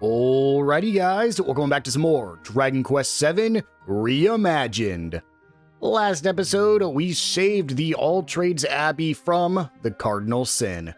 Alrighty guys, welcome back to some more Dragon Quest VII Reimagined. Last episode, we saved the All Trades Abbey from the Cardinal Sin.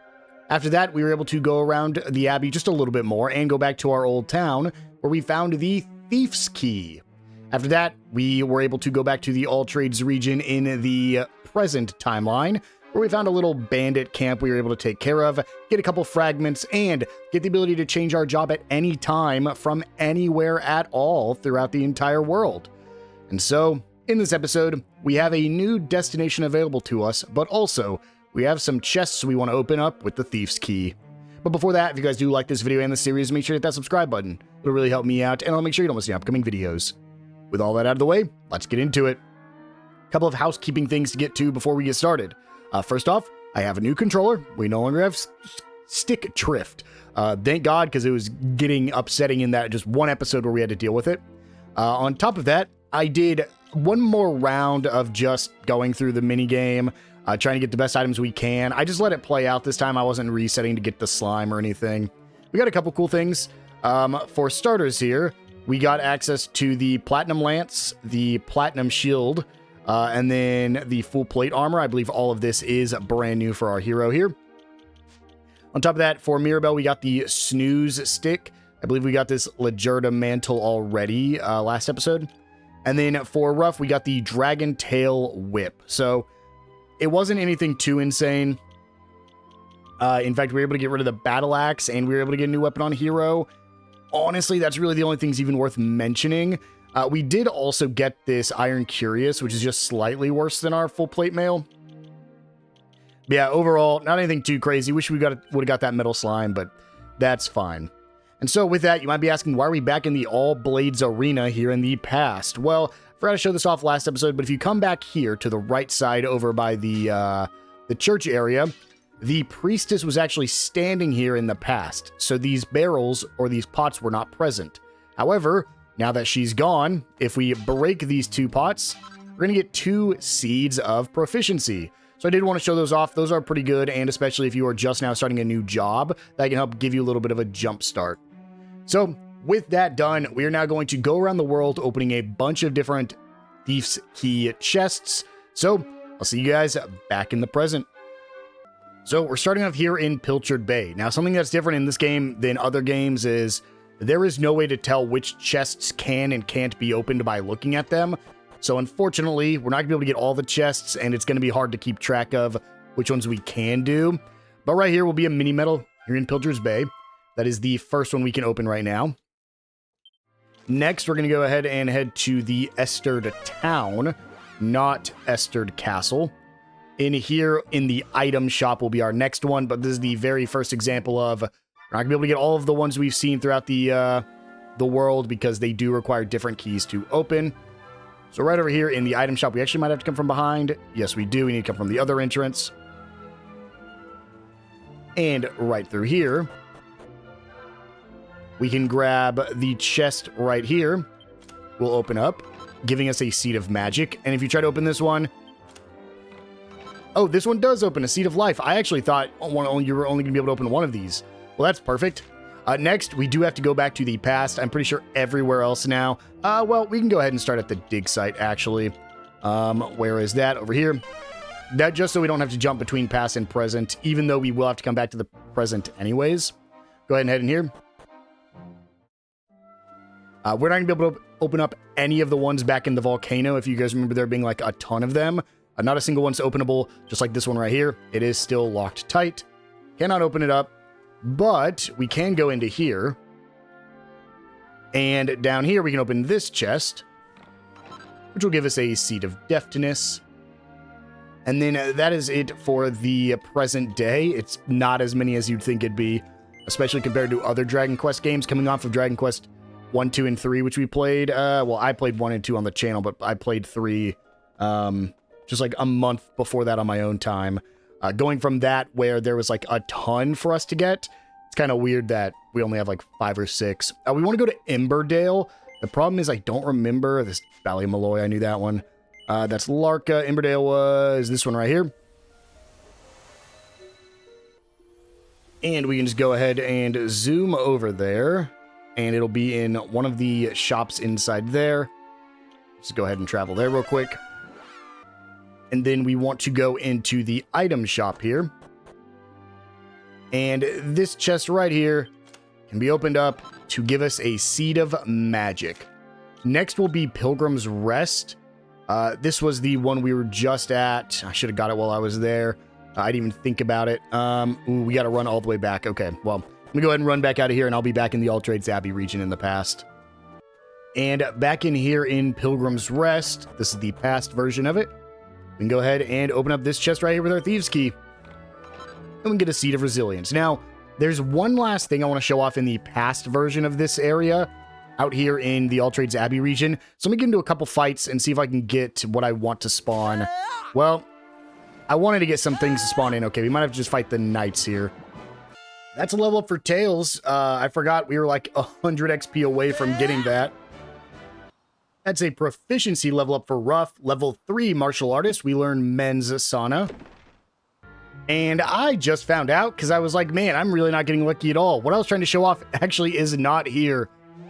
After that, we were able to go around the Abbey just a little bit more and go back to our old town, where we found the Thief's Key. After that, we were able to go back to the All Trades region in the present timeline, where we found a little bandit camp we were able to take care of, get a couple fragments, and get the ability to change our job at any time from anywhere at all throughout the entire world. And so, in this episode, we have a new destination available to us, but also, we have some chests we want to open up with the Thief's Key. But before that, if you guys do like this video and the series, make sure to hit that subscribe button. It'll really help me out, and I'll make sure you don't miss any upcoming videos. With all that out of the way, let's get into it. A couple of housekeeping things to get to before we get started. First off, I have a new controller. We no longer have stick drift. Thank God, because it was getting upsetting in that just one episode where we had to deal with it. On top of that, I did one more round of just going through the minigame, trying to get the best items we can. I just let it play out this time. I wasn't resetting to get the slime or anything. We got a couple cool things. For starters here, we got access to the Platinum Lance, the Platinum Shield, and then the full plate armor. I believe all of this is brand new for our hero here. On top of that, for Mirabelle, we got the Snooze Stick. I believe we got this Lajerta Mantle already last episode. And then for Ruff, we got the Dragon Tail Whip. So it wasn't anything too insane. In fact, we were able to get rid of the Battle Axe, and we were able to get a new weapon on Hero. Honestly, that's really the only things even worth mentioning. We did also get this Iron Curious, which is just slightly worse than our full plate mail. But yeah, overall, not anything too crazy. Wish we would have got that metal slime, but that's fine. And so with that, you might be asking, why are we back in the All Blades Arena here in the past? Well, I forgot to show this off last episode, but if you come back here to the right side over by the church area, the priestess was actually standing here in the past. So these barrels or these pots were not present. However, now that she's gone, if we break these two pots, we're going to get 2 seeds of proficiency. So I did want to show those off. Those are pretty good, and especially if you are just now starting a new job, that can help give you a little bit of a jump start. So with that done, we are now going to go around the world opening a bunch of different Thief's Key chests. So I'll see you guys back in the present. So we're starting off here in Pilchard Bay. Now, something that's different in this game than other games is there is no way to tell which chests can and can't be opened by looking at them. So unfortunately, we're not going to be able to get all the chests, and it's going to be hard to keep track of which ones we can do. But right here will be a mini medal here in Pilchard's Bay. That is the first one we can open right now. Next, we're going to go ahead and head to the Esterd Town, not Esterd Castle. In here, in the item shop, will be our next one, but this is the very first example of we're not going to be able to get all of the ones we've seen throughout the world because they do require different keys to open. So right over here in the item shop, we actually might have to come from behind. Yes, we do. We need to come from the other entrance. And right through here, we can grab the chest right here. We'll open up, giving us a Seed of Magic. And if you try to open this one, oh, this one does open a Seed of Life. I actually thought you were only going to be able to open one of these. Well, that's perfect. Next, we do have to go back to the past. I'm pretty sure everywhere else now. Well, we can go ahead and start at the dig site, actually. Where is that? Over here. That just so we don't have to jump between past and present, even though we will have to come back to the present anyways. Go ahead and head in here. We're not going to be able to open up any of the ones back in the volcano. If you guys remember there being like a ton of them. Not a single one's openable, just like this one right here. It is still locked tight. Cannot open it up. But we can go into here. And down here, we can open this chest, which will give us a Seed of Deftness. And then that is it for the present day. It's not as many as you'd think it'd be, especially compared to other Dragon Quest games coming off of Dragon Quest 1, 2, and 3, which we played. Well, I played 1 and 2 on the channel, but I played 3 just like a month before that on my own time. Going from that where there was like a ton for us to get, it's kind of weird that we only have like 5 or 6. We want to go to Emberdale. The problem is I don't remember this Ballymalloy. I knew that one. That's Larka. Emberdale was this one right here. And we can just go ahead and zoom over there. and it'll be in one of the shops inside there. Let's go ahead and travel there real quick. And then we want to go into the item shop here. And this chest right here can be opened up to give us a Seed of Magic. Next will be Pilgrim's Rest. This was the one we were just at. I should have got it while I was there. I didn't even think about it. Ooh, we got to run all the way back. Okay, well, let me go ahead and run back out of here, and I'll be back in the All Trades Abbey region in the past. And back in here in Pilgrim's Rest, this is the past version of it. We can go ahead and open up this chest right here with our Thieves' Key. And we can get a Seed of Resilience. Now, there's one last thing I want to show off in the past version of this area, out here in the All Trades Abbey region. So let me get into a couple fights and see if I can get what I want to spawn. Well, I wanted to get some things to spawn in. Okay, we might have to just fight the knights here. That's a level up for Tails. I forgot we were like 100 XP away from getting that. That's a proficiency level up for Ruff. Level 3 martial artist. We learn Men's Asana. And I just found out because I was like, man, I'm really not getting lucky at all. What I was trying to show off actually is not here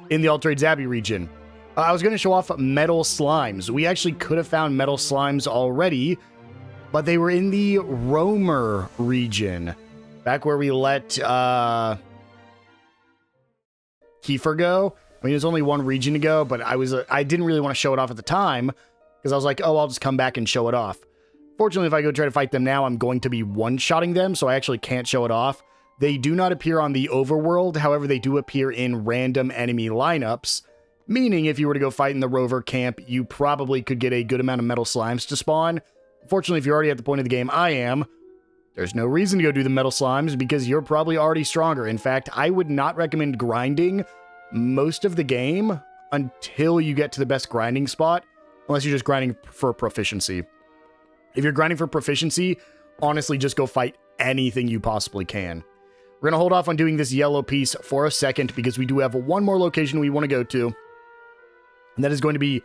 in the All Trades Abbey region. I was going to show off metal slimes. We actually could have found metal slimes already, but they were in the Roamer region. Back where we let Kiefer go. I mean, there's only one region to go, but I didn't really want to show it off at the time because I was like, oh, I'll just come back and show it off. Fortunately, if I go try to fight them now, I'm going to be one-shotting them, so I actually can't show it off. They do not appear on the overworld. However, they do appear in random enemy lineups, meaning if you were to go fight in the Rover camp, you probably could get a good amount of metal slimes to spawn. Fortunately, if you're already at the point of the game I am, there's no reason to go do the metal slimes because you're probably already stronger. In fact, I would not recommend grinding most of the game until you get to the best grinding spot, unless you're just grinding for proficiency. If you're grinding for proficiency, honestly, just go fight anything you possibly can. We're going to hold off on doing this yellow piece for a second because we do have one more location we want to go to. And that is going to be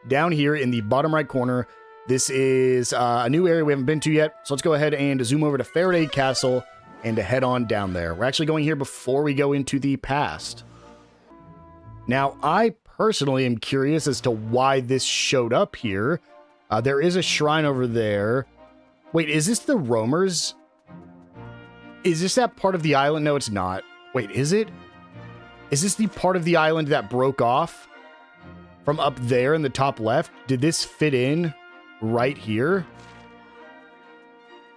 down here in the bottom right corner. This is a new area we haven't been to yet. So let's go ahead and zoom over to Faraday Castle and head on down there. We're actually going here before we go into the past. Now, I personally am curious as to why this showed up here. There is a shrine over there. Wait, is this the Roamers? Is this that part of the island? No, it's not. Wait, is it? Is this the part of the island that broke off from up there in the top left? Did this fit in right here?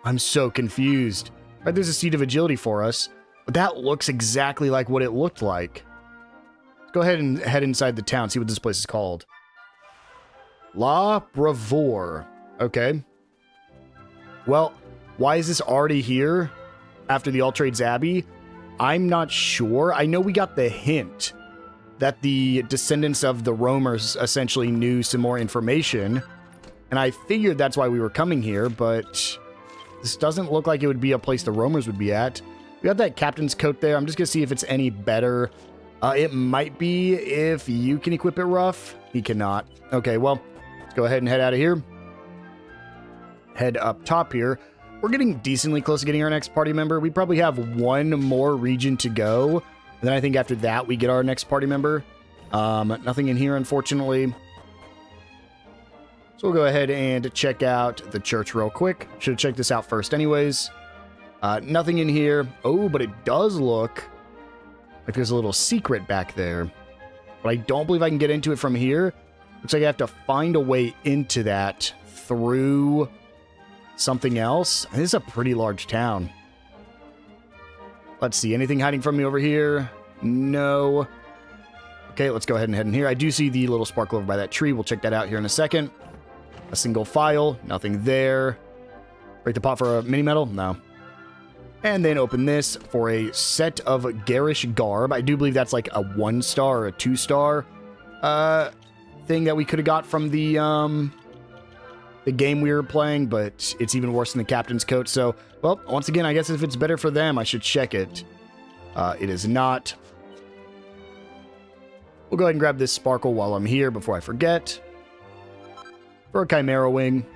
I'm so confused. Right, there's a Seed of Agility for us, but that looks exactly like what it looked like. Let's go ahead and head inside the town, see what this place is called. La Bravor. Okay. Well, why is this already here after the All Trades Abbey? I'm not sure. I know we got the hint that the descendants of the Roamers essentially knew some more information, and I figured that's why we were coming here, but this doesn't look like it would be a place the Roamers would be at. We got that captain's coat there. I'm just going to see if it's any better. It might be if you can equip it, Ruff. He cannot. Okay, well, let's go ahead and head out of here. Head up top here. We're getting decently close to getting our next party member. We probably have one more region to go. And then I think after that, we get our next party member. Nothing in here, unfortunately. So we'll go ahead and check out the church real quick. Should have checked this out first anyways. Nothing in here. Oh, but it does look like there's a little secret back there. But I don't believe I can get into it from here. Looks like I have to find a way into that through something else. This is a pretty large town. Let's see. Anything hiding from me over here? No. Okay, let's go ahead and head in here. I do see the little sparkle over by that tree. We'll check that out here in a second. A single file. Nothing there. Break the pot for a mini medal? No. And then open this for a set of garish garb. I do believe that's like a 1-star or a 2-star thing that we could have got from the game we were playing, but it's even worse than the captain's coat. So, well, once again, I guess if it's better for them, I should check it. It is not. We'll go ahead and grab this sparkle while I'm here before I forget. For a Chimera Wing.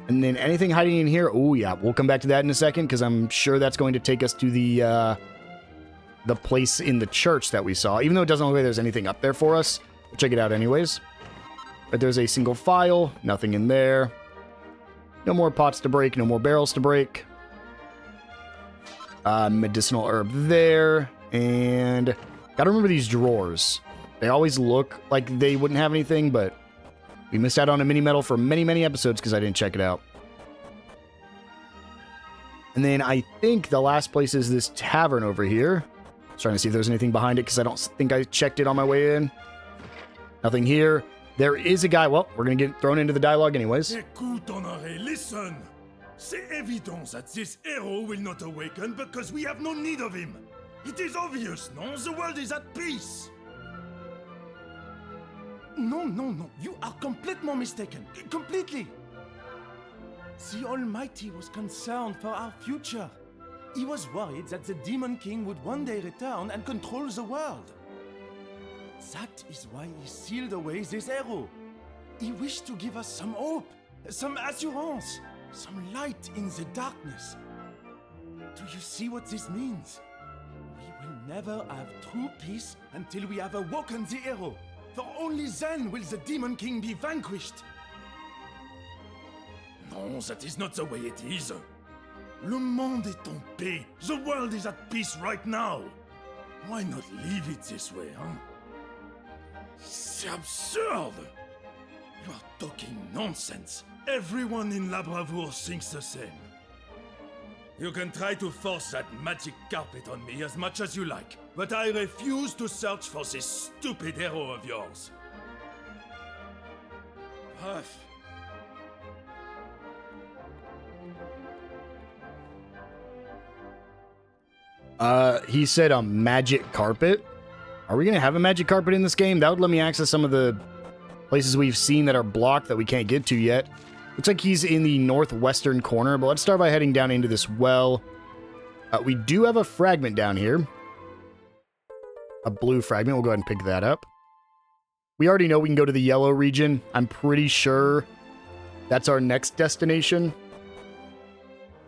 And then anything hiding in here? Oh, yeah. We'll come back to that in a second because I'm sure that's going to take us to the the place in the church that we saw. Even though it doesn't look like there's anything up there for us. We'll check it out anyways. But there's a single file. Nothing in there. No more pots to break. No more barrels to break. Medicinal herb there. And gotta remember these drawers. They always look like they wouldn't have anything, but we missed out on a mini medal for many, many episodes because I didn't check it out. And then I think the last place is this tavern over here. I was trying to see if there's anything behind it because I don't think I checked it on my way in. Nothing here. There is a guy. Well, we're going to get thrown into the dialogue anyways. Écoute, Honoré, listen. C'est évident that this hero will not awaken because we have no need of him. It is obvious, no? The world is at peace. No. You are completely mistaken. Completely. The Almighty was concerned for our future. He was worried that the Demon King would one day return and control the world. That is why he sealed away this arrow. He wished to give us some hope, some assurance, some light in the darkness. Do you see what this means? We will never have true peace until we have awoken the arrow. For only then will the Demon King be vanquished. No, that is not the way it is. Le monde est en paix. The world is at peace right now. Why not leave it this way, huh? C'est absurd! You are talking nonsense. Everyone in La Bravoure thinks the same. You can try to force that magic carpet on me as much as you like, but I refuse to search for this stupid hero of yours. Bref. He said a magic carpet. Are we going to have a magic carpet in this game? That would let me access some of the places we've seen that are blocked that we can't get to yet. Looks like he's in the northwestern corner, but let's start by heading down into this well. We do have a fragment down here. A blue fragment. We'll go ahead and pick that up. We already know we can go to the yellow region. I'm pretty sure that's our next destination.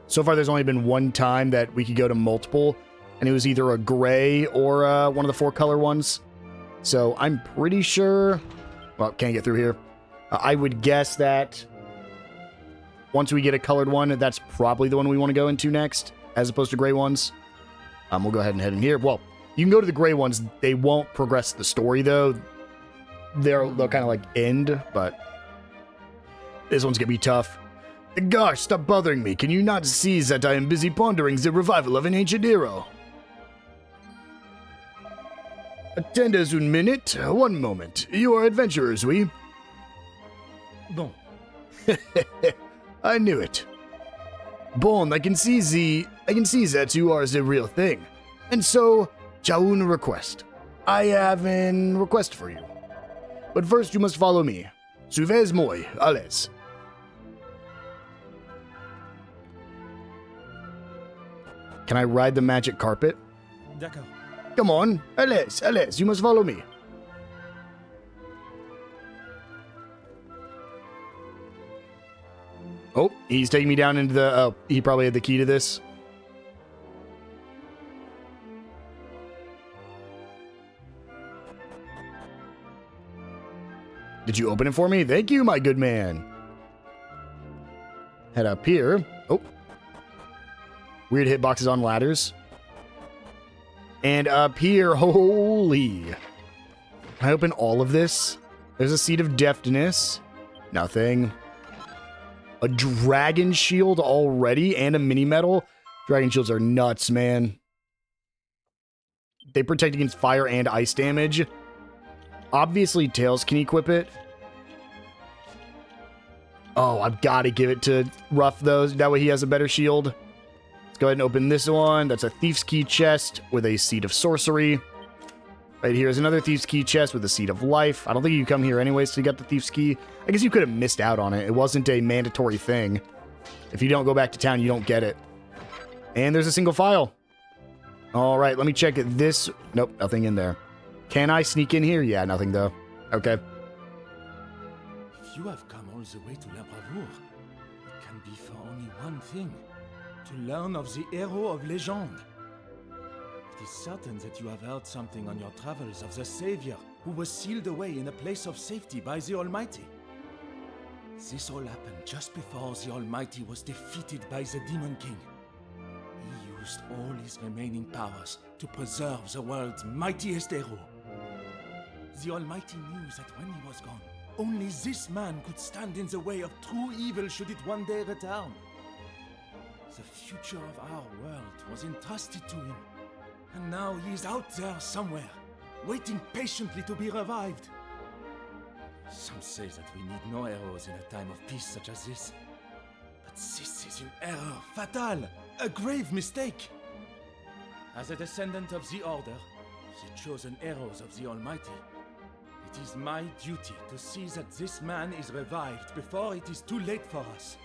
So far, there's only been one time that we could go to multiple, and it was either a gray or one of the 4-color ones. So I'm pretty sure... Well, can't get through here. I would guess that once we get a colored one, that's probably the one we want to go into next, as opposed to gray ones. We'll go ahead and head in here. Well, you can go to the gray ones. They won't progress the story, though. They'll kind of like end, but this one's going to be tough. Gosh, stop bothering me. Can you not see that I am busy pondering the revival of an ancient hero? Attendez une minute. One moment. You are adventurers, oui? Bon. I knew it. Bon, I can see that you are the real thing. And so, Chaun request. I have an request for you. But first you must follow me. Suivez-moi, allez. Can I ride the magic carpet? D'accord. Come on, allez, you must follow me. Oh, he's taking me down into the... Oh, he probably had the key to this. Did you open it for me? Thank you, my good man. Head up here. Oh. Weird hitboxes on ladders. And up here, holy. Can I open all of this? There's a seed of deftness. Nothing. A dragon shield already and a mini medal. Dragon shields are nuts, man. They protect against fire and ice damage. Obviously, Tails can equip it. Oh, I've got to give it to Ruff, though. That way he has a better shield. Let's go ahead and open this one. That's a Thief's Key chest with a Seed of Sorcery. Right here is another Thief's Key chest with a Seed of Life. I don't think you come here anyways to get the Thief's Key. I guess you could have missed out on it. It wasn't a mandatory thing. If you don't go back to town, you don't get it. And there's a single file. All right, let me check it. This... Nope, nothing in there. Can I sneak in here? Yeah, nothing though. Okay. If you have come all the way to La Bravoure, it can be for only one thing. To learn of the hero of legend. It is certain that you have heard something on your travels of the Savior, who was sealed away in a place of safety by the Almighty. This all happened just before the Almighty was defeated by the Demon King. He used all his remaining powers to preserve the world's mightiest hero. The Almighty knew that when he was gone, only this man could stand in the way of true evil should it one day return. The future of our world was entrusted to him, and now he is out there somewhere, waiting patiently to be revived. Some say that we need no heroes in a time of peace such as this. But this is an error fatal, a grave mistake. As a descendant of the Order, the chosen heroes of the Almighty, it is my duty to see that this man is revived before it is too late for us.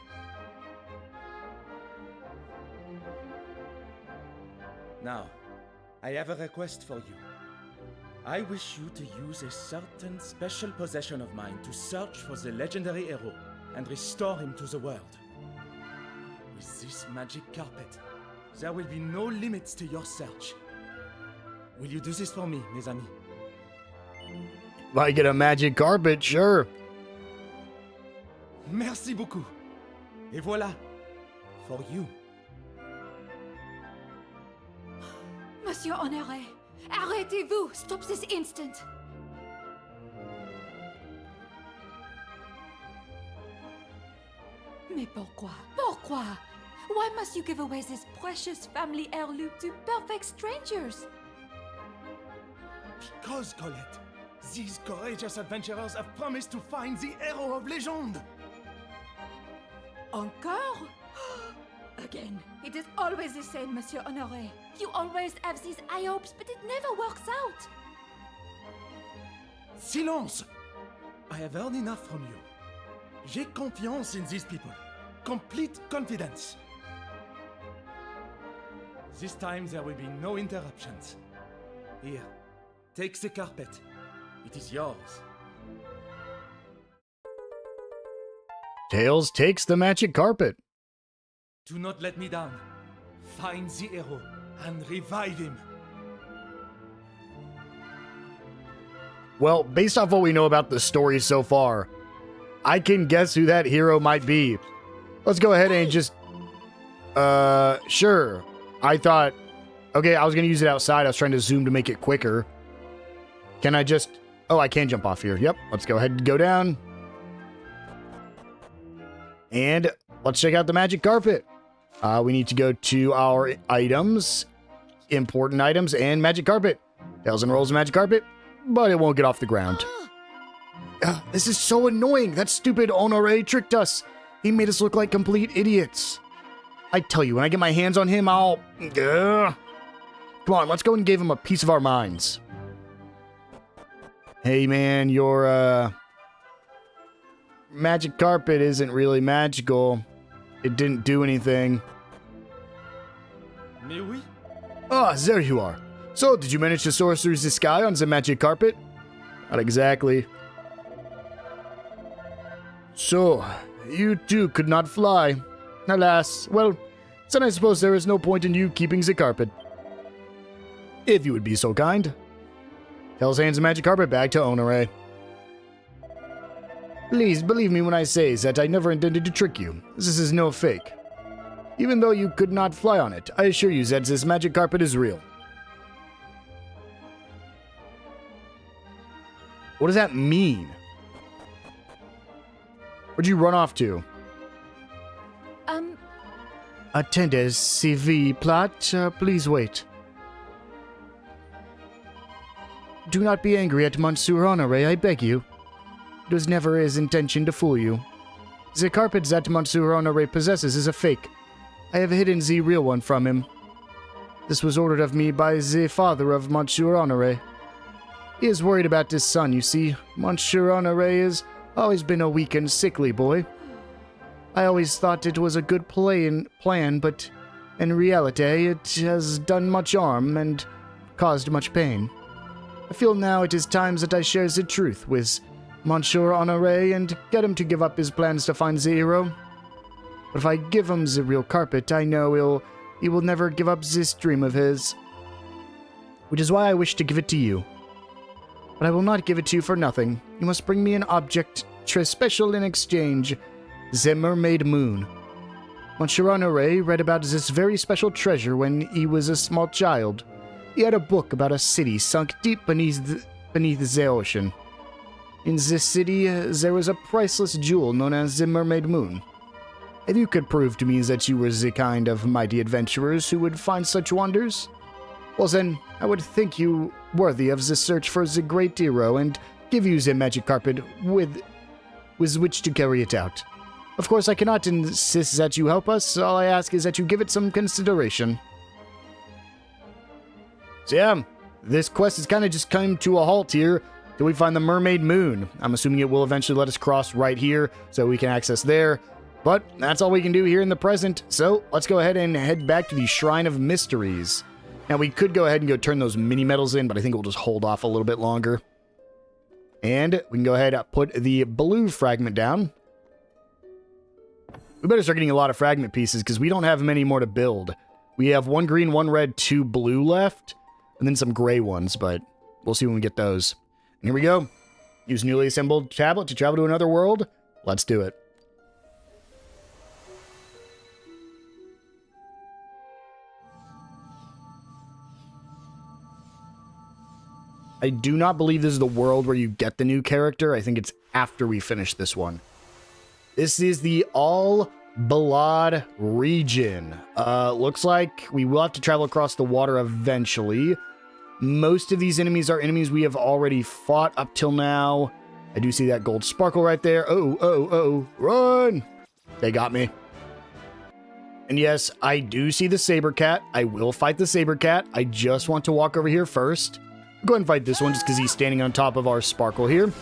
Now, I have a request for you. I wish you to use a certain special possession of mine to search for the legendary hero and restore him to the world. With this magic carpet, there will be no limits to your search. Will you do this for me, mes amis? If I get a magic carpet, sure. Merci beaucoup. Et voilà, for you. Monsieur Honoré, arrêtez-vous! Stop this instant! Mais pourquoi? Pourquoi? Why must you give away this precious family heirloom to perfect strangers? Because, Colette, these courageous adventurers have promised to find the hero of legend. Encore? Again. It is always the same, Monsieur Honoré. You always have these high hopes, but it never works out. Silence! I have heard enough from you. J'ai confiance in these people. Complete confidence. This time there will be no interruptions. Here, take the carpet. It is yours. Tails takes the magic carpet. Do not let me down. Find the hero and revive him. Well, based off what we know about the story so far, I can guess who that hero might be. Let's go ahead and just... Sure. I thought... Okay, I was going to use it outside. I was trying to zoom to make it quicker. Can I just... Oh, I can jump off here. Yep, let's go ahead and go down. And let's check out the magic carpet. We need to go to our items, important items, and magic carpet. Tails unrolls the magic carpet, but it won't get off the ground. This is so annoying. That stupid Honoré tricked us. He made us look like complete idiots. I tell you, when I get my hands on him, I'll... Come on, let's go and give him a piece of our minds. Hey, man, your, magic carpet isn't really magical. It didn't do anything. Mais oui. Ah, there you are. So, did you manage to soar through the sky on the magic carpet? Not exactly. So, you too could not fly. Alas, well, then I suppose there is no point in you keeping the carpet. If you would be so kind. Tails hands the magic carpet back to Honoré. Please believe me when I say that I never intended to trick you. This is no fake. Even though you could not fly on it, I assure you that this magic carpet is real. What does that mean? Where'd you run off to? Attendez, CV plot. Please wait. Do not be angry at Monsieur Honoré, I beg you. It was never his intention to fool you. The carpet that Monsieur Honoré possesses is a fake. I have hidden the real one from him. This was ordered of me by the father of Monsieur Honoré. He is worried about his son, you see. Monsieur Honoré has always been a weak and sickly boy. I always thought it was a good plan, but in reality it has done much harm and caused much pain. I feel now it is time that I share the truth with Monsieur Honoré and get him to give up his plans to find the hero. But if I give him the real carpet, I know he will never give up this dream of his. which is why I wish to give it to you. But I will not give it to you for nothing. You must bring me an object special in exchange, the mermaid moon. Monsieur Honoré read about this very special treasure when he was a small child. He had a book about a city sunk deep beneath the ocean. In this city, there was a priceless jewel known as the mermaid moon. If you could prove to me that you were the kind of mighty adventurers who would find such wonders, well then, I would think you worthy of the search for the great hero and give you the magic carpet with which to carry it out. Of course, I cannot insist that you help us. All I ask is that you give it some consideration. So yeah, this quest has kind of just come to a halt here till we find the mermaid moon. I'm assuming it will eventually let us cross right here so we can access there. But that's all we can do here in the present. So let's go ahead and head back to the Shrine of Mysteries. Now we could go ahead and go turn those mini medals in, but I think we'll just hold off a little bit longer. And we can go ahead and put the blue fragment down. We better start getting a lot of fragment pieces because we don't have many more to build. We have 1 green, 1 red, 2 blue left, and then some gray ones, but we'll see when we get those. And here we go. Use newly assembled tablet to travel to another world. Let's do it. I do not believe this is the world where you get the new character. I think it's after we finish this one. This is the Al-Balad region. Looks like we will have to travel across the water eventually. Most of these enemies are enemies we have already fought up till now. I do see that gold sparkle right there. Oh, run! They got me. And yes, I do see the saber cat. I will fight the saber cat. I just want to walk over here first. Go ahead and fight this one just because he's standing on top of our sparkle here.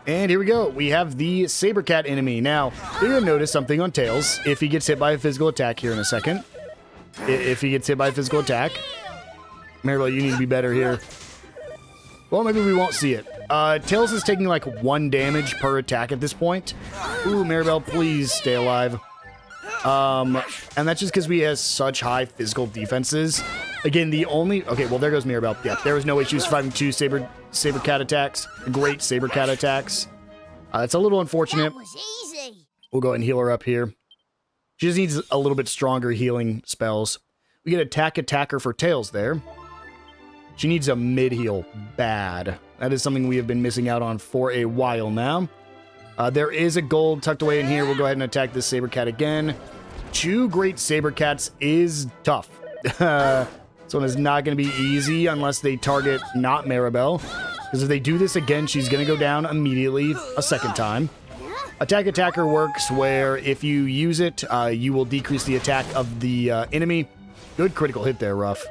And here we go. We have the saber cat enemy. Now, you're going to notice something on Tails if he gets hit by a physical attack here in a second. If he gets hit by a physical attack. Maribel, you need to be better here. Well, maybe we won't see it. Tails is taking like 1 damage per attack at this point. Ooh, Maribel, please stay alive. And that's just because we have such high physical defenses. Again, the only... Okay, well, there goes Mirabelle. Yeah, there was no way she was surviving 2 saber cat attacks. Great saber cat attacks. It's a little unfortunate. That was easy. We'll go ahead and heal her up here. She just needs a little bit stronger healing spells. We get attacker for Tails there. She needs a mid-heal bad. That is something we have been missing out on for a while now. There is a gold tucked away in here. We'll go ahead and attack this saber cat again. 2 great saber cats is tough. This one is not going to be easy unless they target not Maribel. Because if they do this again, she's going to go down immediately a second time. Attacker works where if you use it, you will decrease the attack of the enemy. Good critical hit there, Ruff.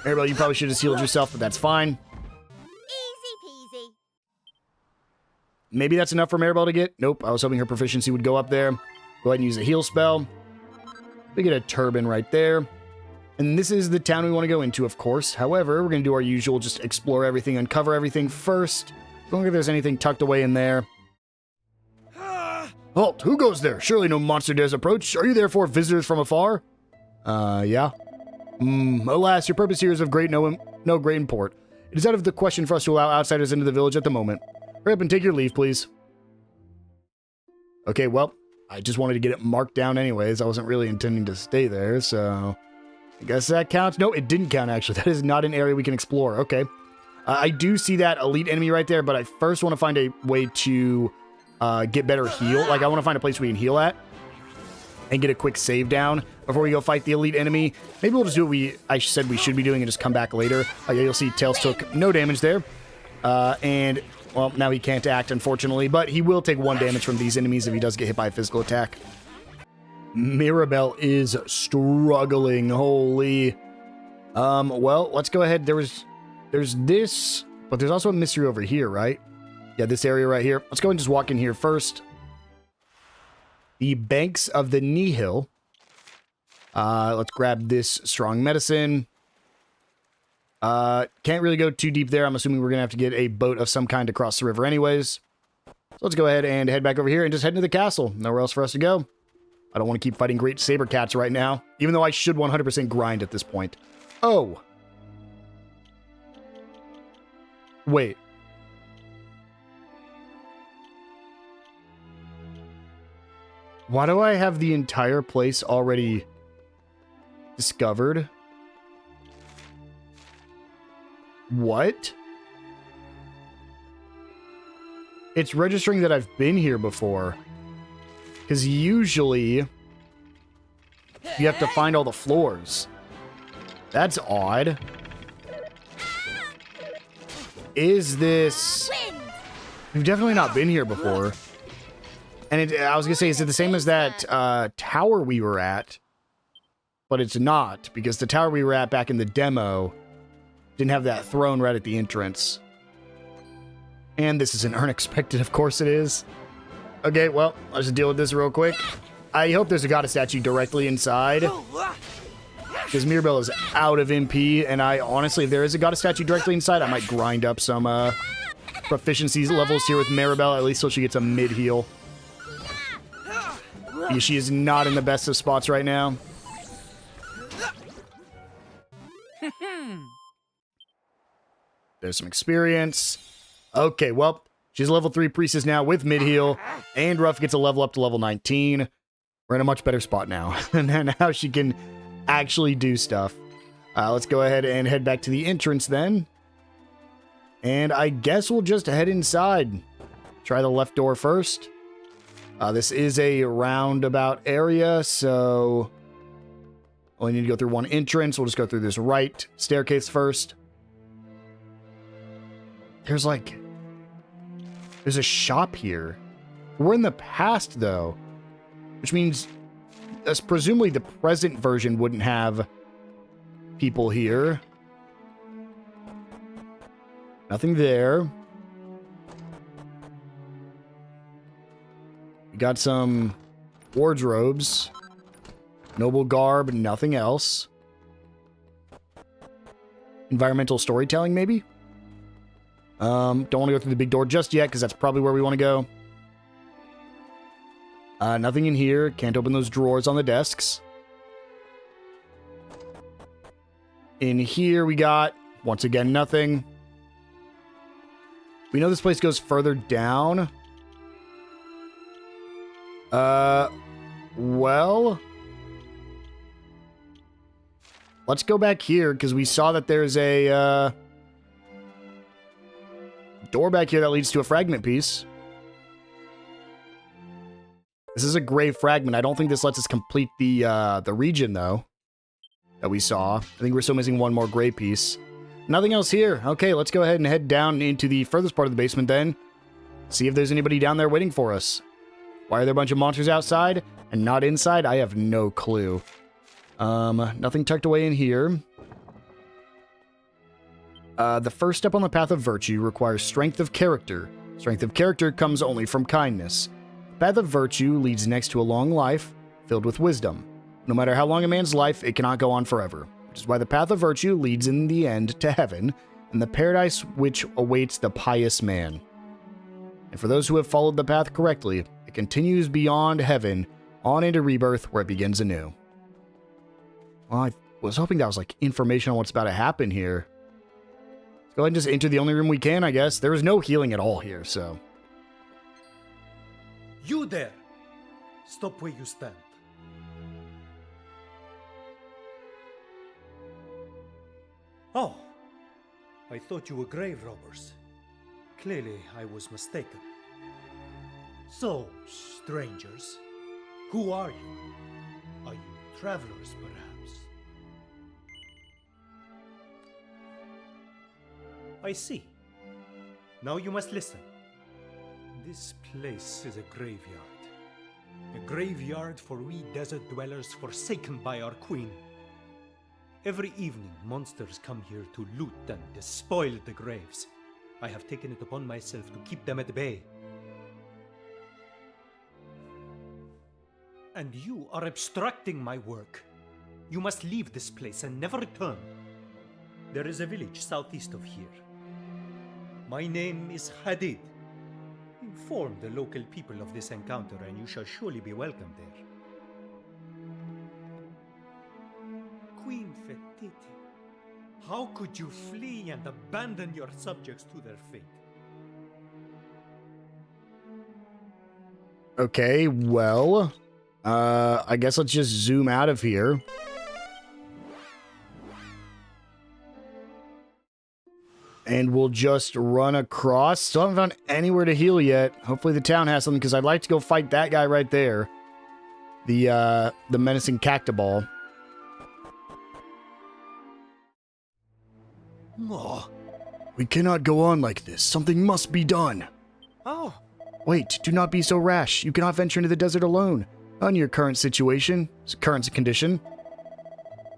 Maribel, you probably should have healed yourself, but that's fine. Easy peasy. Maybe that's enough for Maribel to get. Nope, I was hoping her proficiency would go up there. Go ahead and use a heal spell. We get a turban right there. And this is the town we want to go into, of course. However, we're going to do our usual, just explore everything, uncover everything first. Don't think there's anything tucked away in there. Halt! Who goes there? Surely no monster dares approach. Are you therefore visitors from afar? Yeah. Alas, your purpose here is of no great import. It is out of the question for us to allow outsiders into the village at the moment. Hurry up and take your leave, please. Okay, well, I just wanted to get it marked down anyways. I wasn't really intending to stay there, so... I guess that counts. No, it didn't count, actually. That is not an area we can explore. Okay. I do see that elite enemy right there, but I first want to find a way to get better heal. Like, I want to find a place we can heal at and get a quick save down before we go fight the elite enemy. Maybe we'll just do what I said we should be doing and just come back later. You'll see Tails took no damage there. And, well, now he can't act, unfortunately, but he will take 1 damage from these enemies if he does get hit by a physical attack. Mirabelle is struggling. Holy. Well, let's go ahead. There's this, but there's also a mystery over here, right? Yeah, this area right here. Let's go and just walk in here first. The banks of the Nihil. Let's grab this strong medicine. Can't really go too deep there. I'm assuming we're going to have to get a boat of some kind to cross the river anyways. So let's go ahead and head back over here and just head into the castle. Nowhere else for us to go. I don't want to keep fighting great saber cats right now, even though I should 100% grind at this point. Oh. Wait. Why do I have the entire place already discovered? What? It's registering that I've been here before. Because usually you have to find all the floors. That's odd. Is this... We've definitely not been here before. And I was going to say, is it the same as that tower we were at? But it's not, because the tower we were at back in the demo didn't have that throne right at the entrance. And this isn't unexpected, of course it is. Okay, well, I'll just deal with this real quick. I hope there's a goddess statue directly inside. Because Mirabelle is out of MP, and I honestly, if there is a goddess statue directly inside, I might grind up some proficiency levels here with Mirabelle, at least so she gets a mid-heal. Yeah, she is not in the best of spots right now. There's some experience. Okay, well, she's a level 3 priestess now with mid-heal, and Ruff gets a level up to level 19. We're in a much better spot now, and now she can actually do stuff. Let's go ahead and head back to the entrance then. And I guess we'll just head inside. Try the left door first. This is a roundabout area, so only need to go through one entrance. We'll just go through this right staircase first. There's a shop here. We're in the past, though, which means presumably the present version wouldn't have people here. Nothing there. We got some wardrobes. Noble garb, nothing else. Environmental storytelling, maybe? Don't want to go through the big door just yet, because that's probably where we want to go. Nothing in here. Can't open those drawers on the desks. In here we got, once again, nothing. We know this place goes further down. Well, let's go back here, because we saw that there's a, door back here that leads to a fragment piece. This is a grave fragment. I don't think this lets us complete the region, though, that we saw. I think we're still missing one more grave piece. Nothing else here. Okay, let's go ahead and head down into the furthest part of the basement then. See if there's anybody down there waiting for us. Why are there a bunch of monsters outside and not inside? I have no clue. Nothing tucked away in here. The first step on the path of virtue requires strength of character. Strength of character comes only from kindness. The path of virtue leads next to a long life filled with wisdom. No matter how long a man's life, it cannot go on forever, which is why the path of virtue leads in the end to heaven and the paradise which awaits the pious man. And for those who have followed the path correctly, it continues beyond heaven on into rebirth where it begins anew. Well, I was hoping that was like information on what's about to happen here. Let's go ahead and just enter the only room we can, I guess. There is no healing at all here, so. You there! Stop where you stand. Oh, I thought you were grave robbers. Clearly, I was mistaken. So, strangers, who are you? Are you travelers, perhaps? I see. Now you must listen. This place is a graveyard. A graveyard for we desert dwellers forsaken by our queen. Every evening, monsters come here to loot and despoil the graves. I have taken it upon myself to keep them at bay. And you are obstructing my work. You must leave this place and never return. There is a village southeast of here. My name is Hadid. Inform the local people of this encounter and you shall surely be welcome there. Queen Fetiti, How could you flee and abandon your subjects to their fate? Okay, well, I guess let's just zoom out of here. And we'll just run across. Still haven't found anywhere to heal yet. Hopefully the town has something, because I'd like to go fight that guy right there. The menacing cactoball. Oh. We cannot go on like this. Something must be done. Oh. Wait, do not be so rash. You cannot venture into the desert alone. On your current situation, current condition.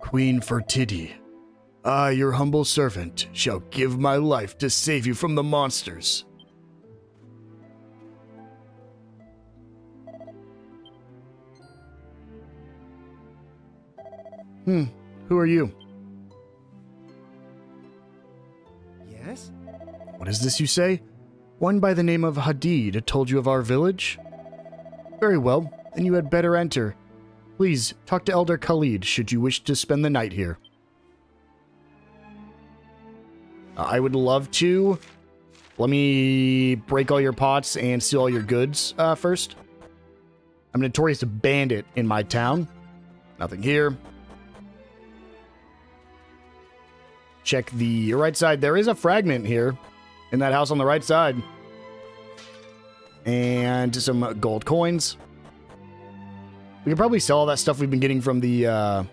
Queen Fertidi, I, your humble servant, shall give my life to save you from the monsters. Who are you? Yes? What is this you say? One by the name of Hadid told you of our village? Very well, then you had better enter. Please, talk to Elder Khalid should you wish to spend the night here. I would love to. Let me break all your pots and steal all your goods first. I'm a notorious bandit in my town. Nothing here. Check the right side. There is a fragment here in that house on the right side. And some gold coins. We could probably sell all that stuff we've been getting from the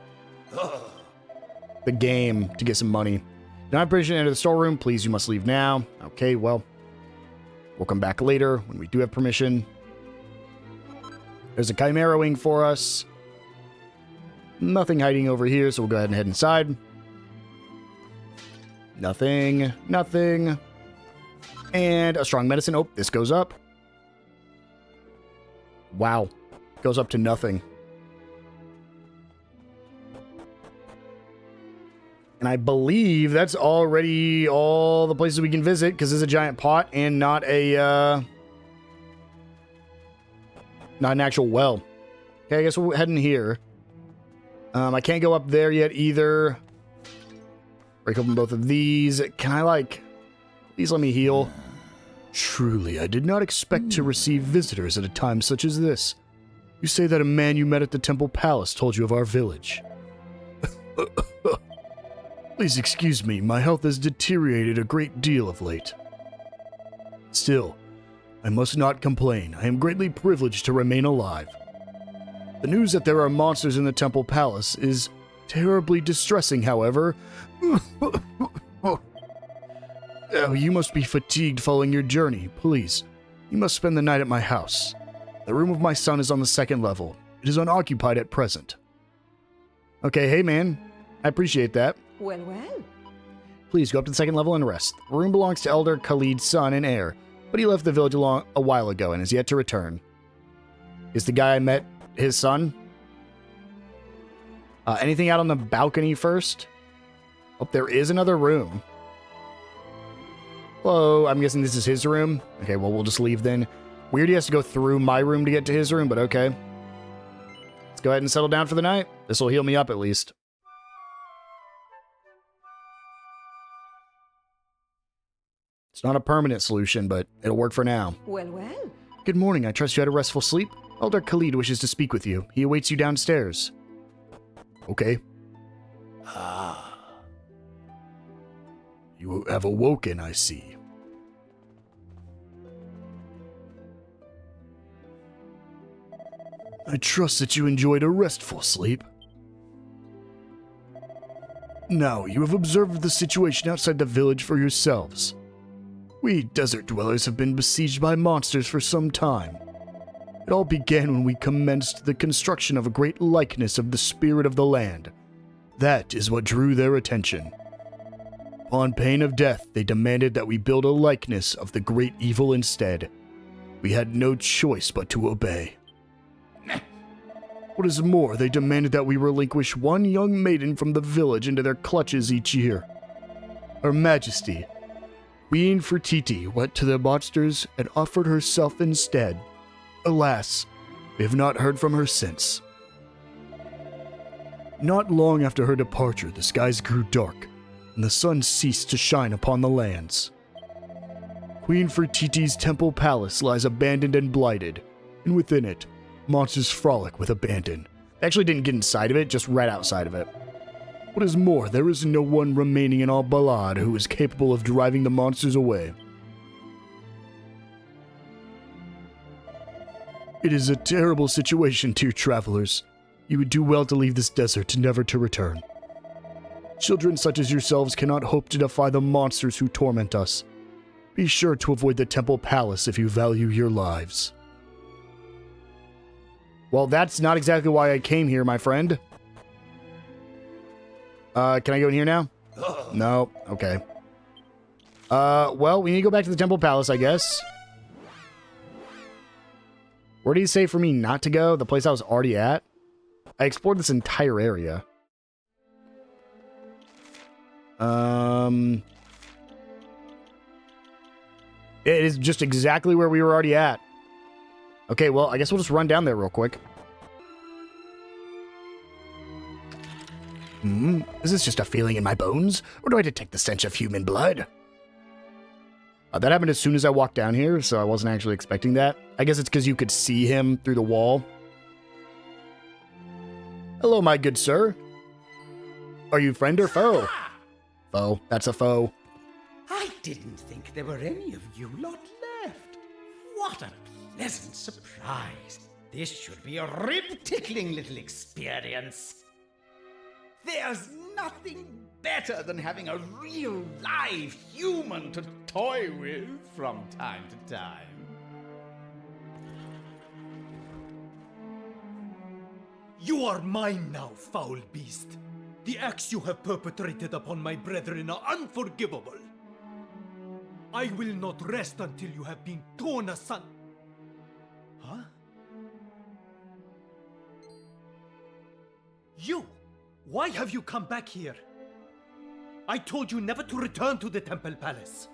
game to get some money. Don't have permission to enter the storeroom. Please, you must leave now. Okay, well, we'll come back later when we do have permission. There's a chimera wing for us. Nothing hiding over here, so we'll go ahead and head inside. Nothing. Nothing. And a strong medicine. Oh, this goes up. Wow. Goes up to nothing. And I believe that's already all the places we can visit, because there's a giant pot and not an actual well. Okay, I guess we're heading here. I can't go up there yet either. Break open both of these. Can I, please let me heal? Truly, I did not expect to receive visitors at a time such as this. You say that a man you met at the Temple Palace told you of our village. Please excuse me, my health has deteriorated a great deal of late. Still, I must not complain. I am greatly privileged to remain alive. The news that there are monsters in the Temple Palace is terribly distressing, however. Oh, you must be fatigued following your journey. Please, you must spend the night at my house. The room of my son is on the 2nd level. It is unoccupied at present. Okay, hey man. I appreciate that. Well, well. Please go up to the 2nd level and rest. The room belongs to Elder Khalid's son and heir, but he left the village a while ago and is yet to return. Is the guy I met his son? Anything out on the balcony first? Oh, there is another room. Hello, I'm guessing this is his room. Okay, well, we'll just leave then. Weird he has to go through my room to get to his room, but okay. Let's go ahead and settle down for the night. This will heal me up at least. It's not a permanent solution, but it'll work for now. Well, well. Good morning. I trust you had a restful sleep. Elder Khalid wishes to speak with you. He awaits you downstairs. Okay. You have awoken, I see. I trust that you enjoyed a restful sleep. Now, you have observed the situation outside the village for yourselves. We desert dwellers have been besieged by monsters for some time. It all began when we commenced the construction of a great likeness of the spirit of the land. That is what drew their attention. Upon pain of death, they demanded that we build a likeness of the great evil instead. We had no choice but to obey. What is more, they demanded that we relinquish one young maiden from the village into their clutches each year. Her Majesty, Queen Fertiti, went to the monsters and offered herself instead. Alas, we have not heard from her since. Not long after her departure, the skies grew dark. and the sun ceased to shine upon the lands. Queen Fertiti's temple palace lies abandoned and blighted, and within it, monsters frolic with abandon. They actually didn't get inside of it, just right outside of it. What is more, there is no one remaining in all Balad who is capable of driving the monsters away. It is a terrible situation, dear travelers. You would do well to leave this desert, never to return. Children such as yourselves cannot hope to defy the monsters who torment us. Be sure to avoid the temple palace if you value your lives. Well, that's not exactly why I came here, my friend. Can I go in here now? No. Okay. Well, we need to go back to the temple palace, I guess. Where did he say for me not to go? The place I was already at? I explored this entire area. It is just exactly where we were already at. Okay, well, I guess we'll just run down there real quick. Is this just a feeling in my bones? Or do I detect the stench of human blood? That happened as soon as I walked down here, so I wasn't actually expecting that. I guess it's because you could see him through the wall. Hello, my good sir. Are you friend or foe? Foe. That's a foe. I didn't think there were any of you lot left. What a pleasant surprise. This should be a rib-tickling little experience. There's nothing better than having a real live human to toy with from time to time. You are mine now, foul beast. The acts you have perpetrated upon my brethren are unforgivable. I will not rest until you have been torn asunder. Huh? You! Why have you come back here? I told you never to return to the Temple Palace.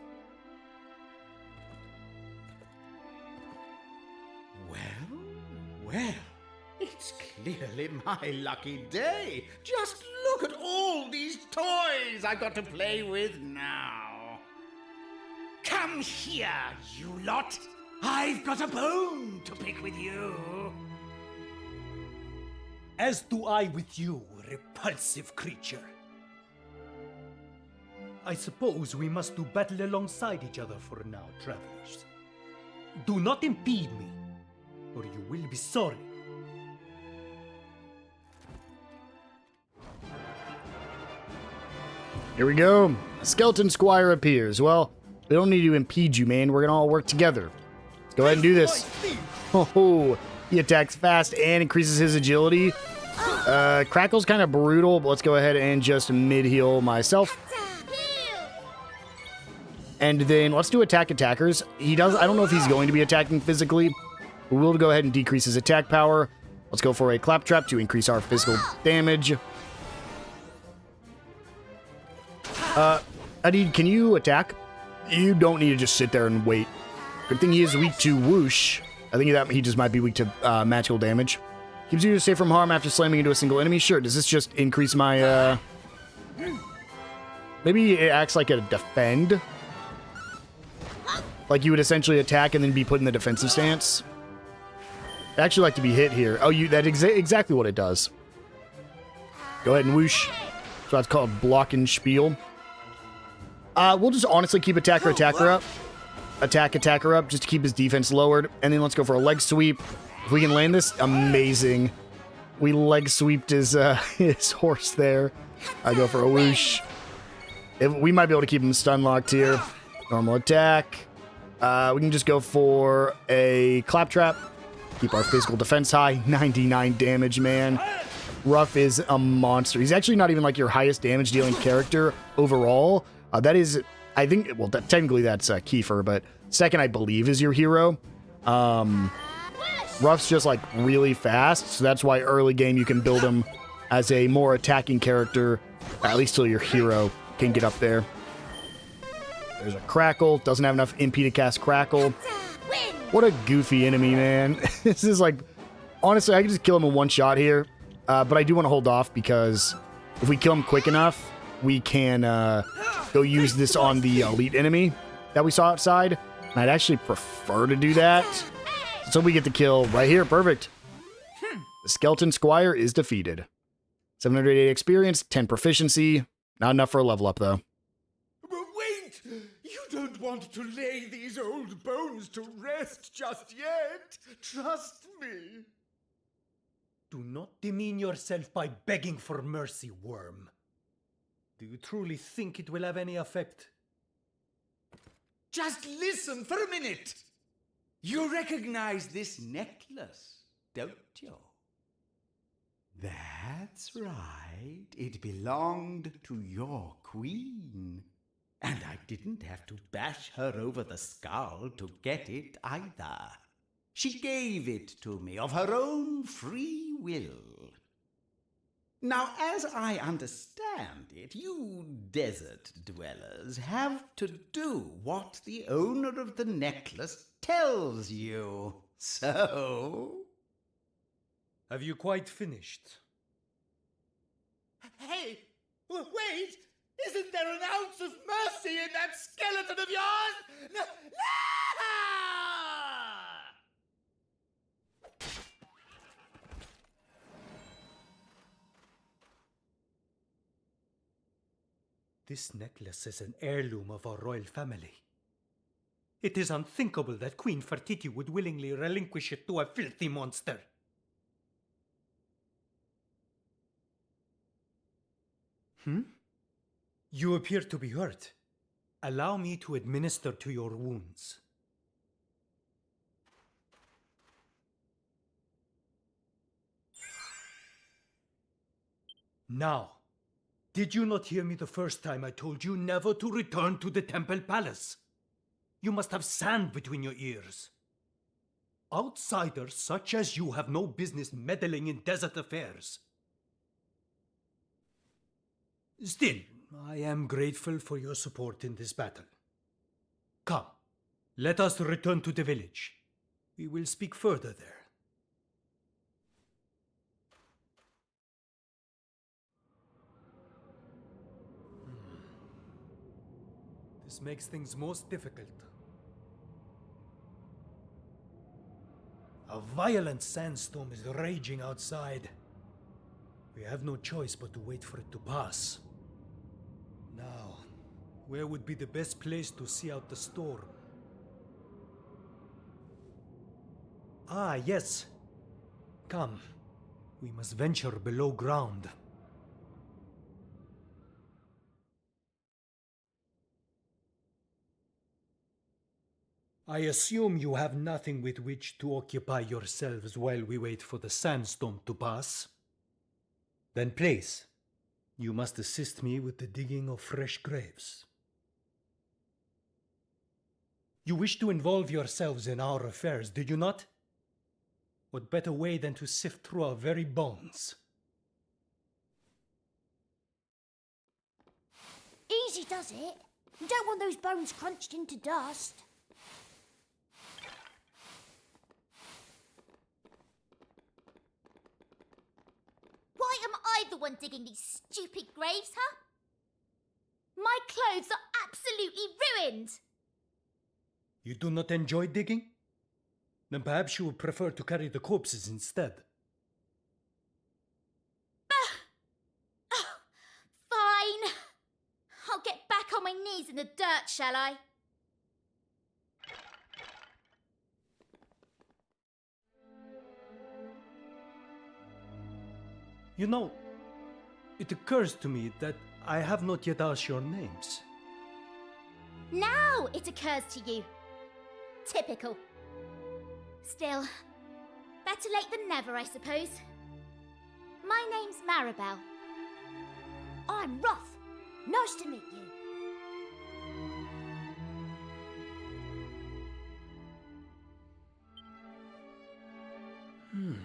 Well, it's clearly my lucky day. Just look at all these toys I got to play with now. Come here, you lot. I've got a bone to pick with you. As do I with you, repulsive creature. I suppose we must do battle alongside each other for now, travelers. Do not impede me, or you will be sorry. Here we go. A skeleton squire appears. Well, we don't need to impede you, man. We're gonna all work together. Let's go ahead and do this. Oh, he attacks fast and increases his agility. Crackle's kind of brutal, but let's go ahead and just mid-heal myself. And then let's do attack attackers. I don't know if he's going to be attacking physically, but we'll go ahead and decrease his attack power. Let's go for a claptrap to increase our physical damage. Adid, can you attack? You don't need to just sit there and wait. Good thing he is weak to whoosh. I think that he just might be weak to magical damage. Keeps you safe from harm after slamming into a single enemy. Sure, does this just increase my, Maybe it acts like a defend? Like you would essentially attack and then be put in the defensive stance? I actually like to be hit here. Oh, that's exactly what it does. Go ahead and whoosh. So that's called block and spiel. We'll just honestly keep attacker up. Attacker up just to keep his defense lowered. And then let's go for a leg sweep. If we can land this, amazing. We leg sweeped his horse there. I go for a whoosh. We might be able to keep him stun locked here. Normal attack. We can just go for a claptrap. Keep our physical defense high. 99 damage, man. Ruff is a monster. He's actually not even like your highest damage dealing character overall. That is, I think, well, technically that's Kiefer, but second, I believe, is your hero. Ruff's just like really fast, so that's why early game you can build him as a more attacking character, at least till your hero can get up there. There's a Crackle. Doesn't have enough MP to cast Crackle. What a goofy enemy, man. This is like, honestly, I could just kill him in one shot here, but I do want to hold off because if we kill him quick enough, we can go use this on the elite enemy that we saw outside. And I'd actually prefer to do that. So we get the kill right here. Perfect. The Skeleton Squire is defeated. 780 experience, 10 proficiency. Not enough for a level up, though. But wait! You don't want to lay these old bones to rest just yet. Trust me. Do not demean yourself by begging for mercy, worm. Do you truly think it will have any effect? Just listen for a minute. You recognize this necklace, don't you? That's right. It belonged to your queen. And I didn't have to bash her over the skull to get it either. She gave it to me of her own free will. Now, as I understand it, you desert dwellers have to do what the owner of the necklace tells you. So... Have you quite finished? Hey, wait! Isn't there an ounce of mercy in that skeleton of yours? No! This necklace is an heirloom of our royal family. It is unthinkable that Queen Fertiti would willingly relinquish it to a filthy monster. You appear to be hurt. Allow me to administer to your wounds. Now, did you not hear me the first time I told you never to return to the Temple Palace? You must have sand between your ears. Outsiders such as you have no business meddling in desert affairs. Still, I am grateful for your support in this battle. Come, let us return to the village. We will speak further there. This makes things most difficult. A violent sandstorm is raging outside. We have no choice but to wait for it to pass. Now, where would be the best place to see out the storm? Ah, yes. Come, we must venture below ground. I assume you have nothing with which to occupy yourselves while we wait for the sandstorm to pass. Then please, you must assist me with the digging of fresh graves. You wish to involve yourselves in our affairs, did you not? What better way than to sift through our very bones? Easy does it. You don't want those bones crunched into dust. Why am I the one digging these stupid graves, huh? My clothes are absolutely ruined. You do not enjoy digging? Then perhaps you would prefer to carry the corpses instead. Fine. I'll get back on my knees in the dirt, shall I? You know, it occurs to me that I have not yet asked your names. Now it occurs to you. Typical. Still, better late than never, I suppose. My name's Maribel. I'm Ruff. Nice to meet you.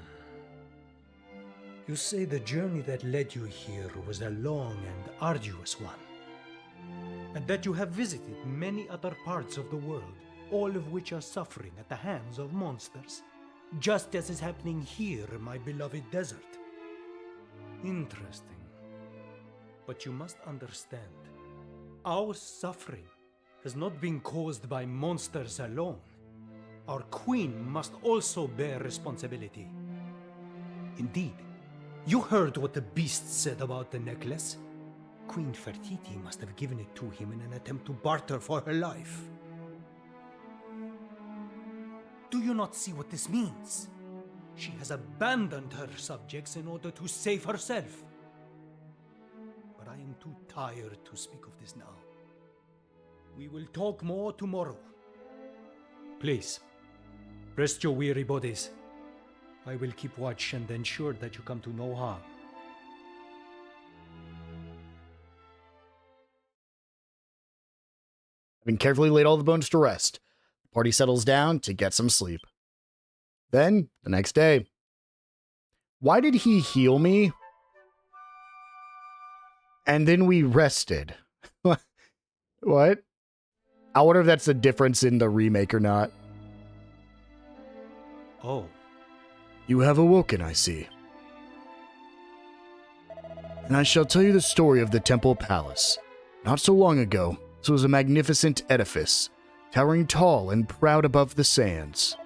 You say the journey that led you here was a long and arduous one, and that you have visited many other parts of the world, all of which are suffering at the hands of monsters, just as is happening here in my beloved desert. Interesting. But you must understand, our suffering has not been caused by monsters alone. Our queen must also bear responsibility. Indeed, you heard what the beast said about the necklace. Queen Fertiti must have given it to him in an attempt to barter for her life. Do you not see what this means? She has abandoned her subjects in order to save herself. But I am too tired to speak of this now. We will talk more tomorrow. Please, rest your weary bodies. I will keep watch and ensure that you come to no harm. Having carefully laid all the bones to rest, the party settles down to get some sleep. Then, the next day. Why did he heal me? And then we rested. What? I wonder if that's the difference in the remake or not. Oh. You have awoken, I see. And I shall tell you the story of the Temple Palace. Not so long ago, this was a magnificent edifice, towering tall and proud above the sands.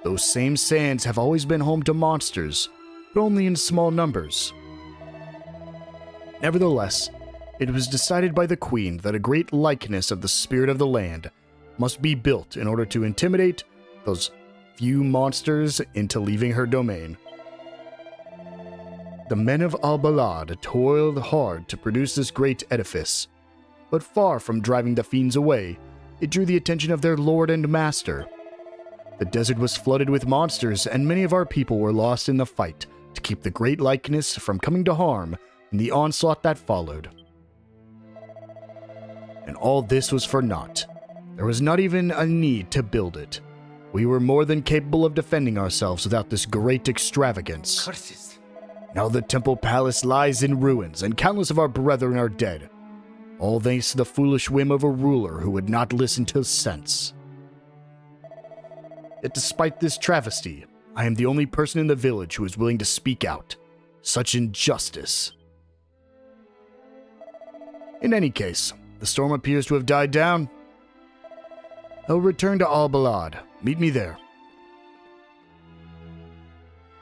Those same sands have always been home to monsters, but only in small numbers. Nevertheless, it was decided by the Queen that a great likeness of the spirit of the land must be built in order to intimidate those few monsters into leaving her domain. The men of Al-Balad toiled hard to produce this great edifice, but far from driving the fiends away, it drew the attention of their lord and master. The desert was flooded with monsters, and many of our people were lost in the fight to keep the great likeness from coming to harm in the onslaught that followed. And all this was for naught. There was not even a need to build it. We were more than capable of defending ourselves without this great extravagance. Curses. Now the Temple Palace lies in ruins, and countless of our brethren are dead. All thanks to the foolish whim of a ruler who would not listen to sense. Yet despite this travesty, I am the only person in the village who is willing to speak out. Such injustice. In any case, the storm appears to have died down. I will return to Al-Balad. Meet me there.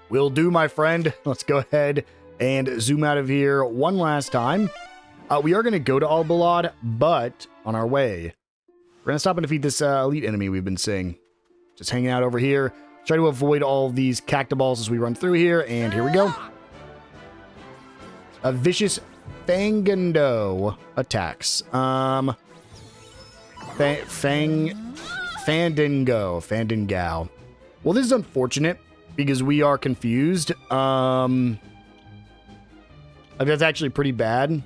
Will do, my friend. Let's go ahead and zoom out of here one last time. We are going to go to Al-Balad, but on our way, we're going to stop and defeat this elite enemy we've been seeing. Just hanging out over here. Try to avoid all these cactaballs as we run through here, and here we go. A vicious Fangando attacks. Fandingo. Well, this is unfortunate because we are confused. I think that's actually pretty bad.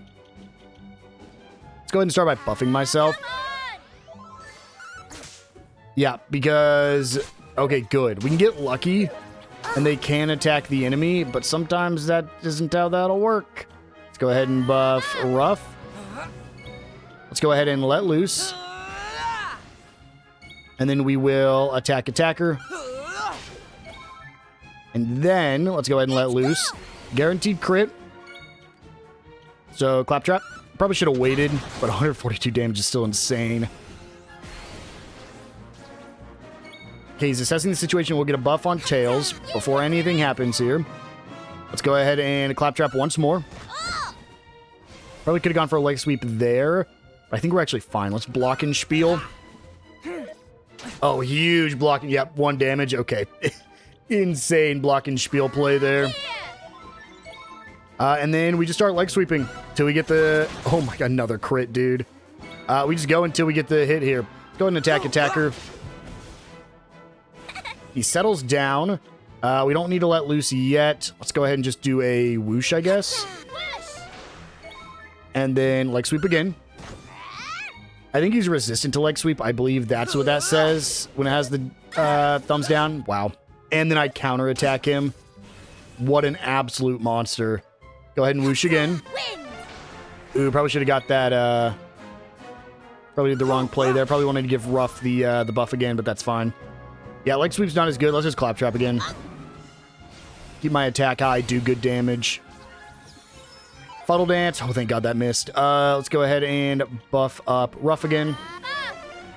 Let's go ahead and start by buffing myself. Yeah, because... Okay, good. We can get lucky, and they can attack the enemy, but sometimes that isn't how that'll work. Let's go ahead and buff Rough. Let's go ahead and let loose. And then we will attack Attacker. And then, let's go ahead and let loose. Guaranteed crit. So, Claptrap. Probably should have waited, but 142 damage is still insane. Okay, he's assessing the situation. We'll get a buff on Tails before anything happens here. Let's go ahead and Claptrap once more. Probably could have gone for a leg sweep there. But I think we're actually fine. Let's block and spiel. Oh, huge blocking. Yep, 1 damage. Okay. Insane block and spiel play there. And then we just start leg sweeping till we get the... Oh my god, another crit, dude. We just go until we get the hit here. Go ahead and attack Attacker. He settles down. We don't need to let loose yet. Let's go ahead and just do a whoosh, I guess. And then leg sweep again. I think he's resistant to leg sweep. I believe that's what that says when it has the thumbs down. Wow. And then I counterattack him. What an absolute monster. Go ahead and whoosh again. Ooh, probably should have got that. Probably did the wrong play there. Probably wanted to give Rough the buff again, but that's fine. Yeah, leg sweep's not as good. Let's just Claptrap again. Keep my attack high, do good damage. Fuddle Dance. Oh, thank God that missed. Let's go ahead and buff up Rough again.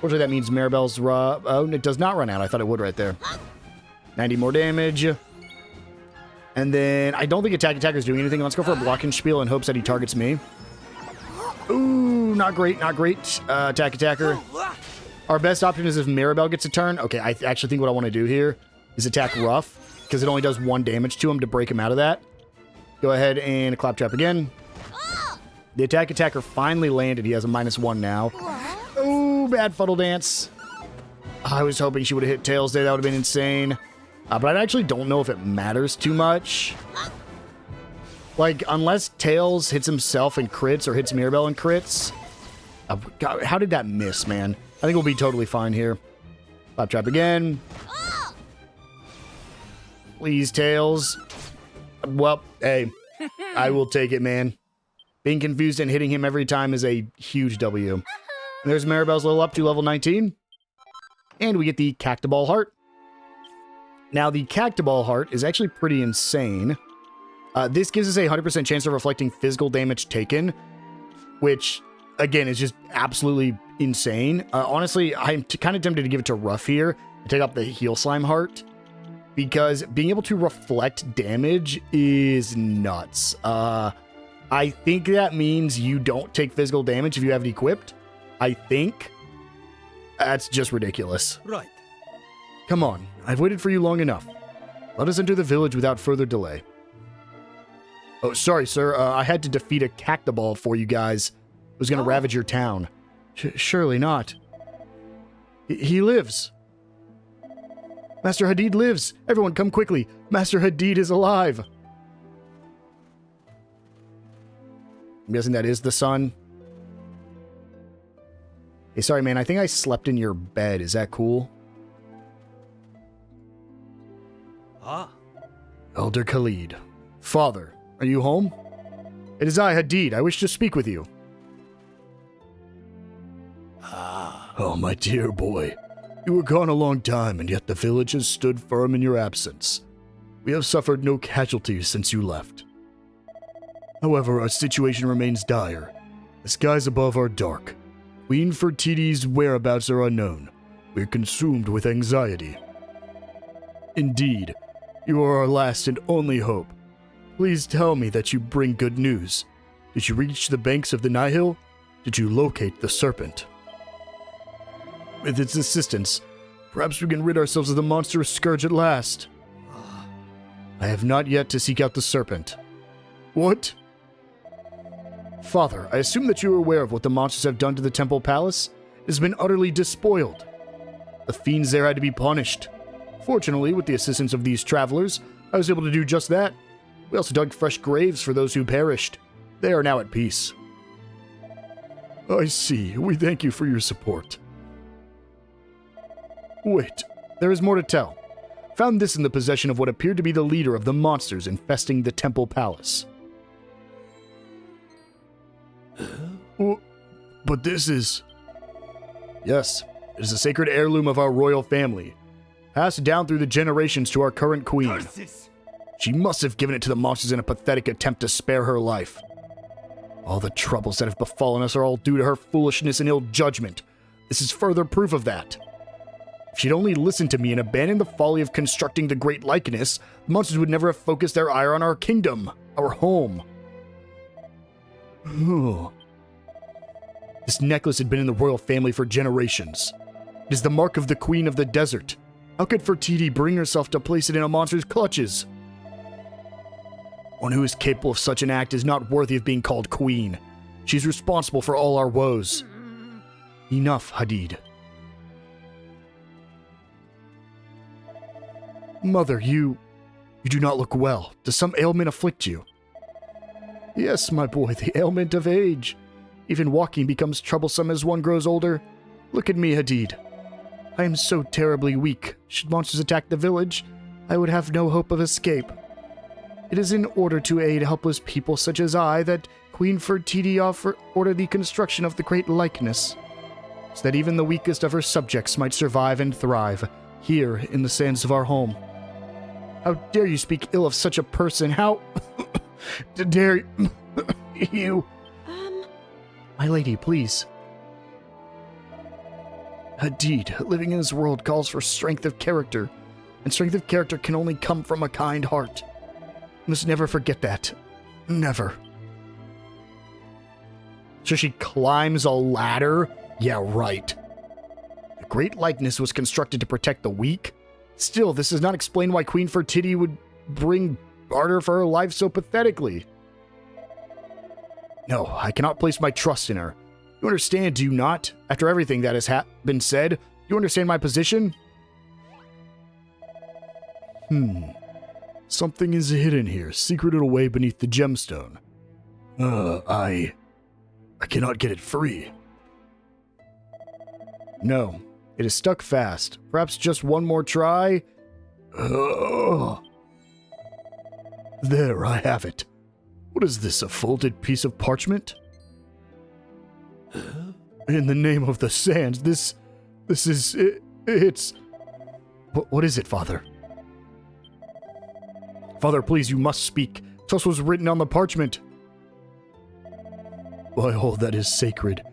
Fortunately, that means Maribel's rough. Oh, it does not run out. I thought it would right there. 90 more damage. And then I don't think Attacker's doing anything. Let's go for a blocking spiel in hopes that he targets me. Ooh, not great, not great. Attacker. Our best option is if Maribel gets a turn. Okay, I actually think what I want to do here is attack Rough, because it only does 1 damage to him to break him out of that. Go ahead and Claptrap again. The Attacker finally landed. He has a -1 now. Ooh, bad Fuddle Dance. I was hoping she would have hit Tails there. That would have been insane. But I actually don't know if it matters too much. Like, unless Tails hits himself and crits or hits Mirabelle and crits. God, how did that miss, man? I think we'll be totally fine here. Claptrap again. Please, Tails. Well, hey, I will take it, man. Being confused and hitting him every time is a huge W. And there's Maribel's level up to level 19. And we get the Cactoball Heart. Now, the Cactoball Heart is actually pretty insane. This gives us a 100% chance of reflecting physical damage taken, which, again, is just absolutely insane. Honestly, I'm kind of tempted to give it to Rough here and take up the Heal Slime Heart, because being able to reflect damage is nuts. I think that means you don't take physical damage if you have it equipped. I think. That's just ridiculous. Right. Come on, I've waited for you long enough. Let us enter the village without further delay. Oh, sorry, sir. I had to defeat a Cactoball for you guys. It was going to ravage your town. Surely not. He lives. Master Hadid lives. Everyone, come quickly. Master Hadid is alive. I'm guessing that is the son. Hey, sorry, man. I think I slept in your bed. Is that cool? Ah. Elder Khalid. Father, are you home? It is I, Hadid. I wish to speak with you. Oh, my dear boy. You were gone a long time, and yet the village has stood firm in your absence. We have suffered no casualties since you left. However, our situation remains dire. The skies above are dark. Queen Fertidi's whereabouts are unknown. We're consumed with anxiety. Indeed, you are our last and only hope. Please tell me that you bring good news. Did you reach the banks of the Nihil? Did you locate the serpent? With its assistance, perhaps we can rid ourselves of the monstrous scourge at last. I have not yet to seek out the serpent. What? Father, I assume that you are aware of what the monsters have done to the temple palace. It has been utterly despoiled. The fiends there had to be punished. Fortunately, with the assistance of these travelers, I was able to do just that. We also dug fresh graves for those who perished. They are now at peace. I see. We thank you for your support. Wait, there is more to tell. Found this in the possession of what appeared to be the leader of the monsters infesting the temple palace. But this is... Yes, it is a sacred heirloom of our royal family, passed down through the generations to our current queen. Curses! She must have given it to the monsters in a pathetic attempt to spare her life. All the troubles that have befallen us are all due to her foolishness and ill judgment. This is further proof of that. If she'd only listened to me and abandoned the folly of constructing the Great Likeness, the monsters would never have focused their ire on our kingdom, our home. This necklace had been in the royal family for generations. It is the mark of the Queen of the Desert. How could Fertidi bring herself to place it in a monster's clutches? One who is capable of such an act is not worthy of being called queen. She's responsible for all our woes. Enough, Hadid. Mother, you do not look well. Does some ailment afflict you? Yes, my boy, the ailment of age. Even walking becomes troublesome as one grows older. Look at me, Hadid. I am so terribly weak. Should monsters attack the village, I would have no hope of escape. It is in order to aid helpless people such as I that Queen Fertidi ordered the construction of the Great Likeness, so that even the weakest of her subjects might survive and thrive here in the sands of our home. How dare you speak ill of such a person? How dare You... My lady, please. Indeed, living in this world calls for strength of character, and strength of character can only come from a kind heart. You must never forget that. Never. So she climbs a ladder? Yeah, right. The great likeness was constructed to protect the weak? Still, this does not explain why Queen Fertiti would bring barter for her life so pathetically. No, I cannot place my trust in her. You understand, do you not? After everything that has been said, you understand my position? Something is hidden here, secreted away beneath the gemstone. I cannot get it free. No, it is stuck fast. Perhaps just one more try? There, I have it. What is this, a folded piece of parchment? In the name of the sands, this is... it's... What is it, Father? Father, please, you must speak. Tell us what's written on the parchment. By all that is sacred,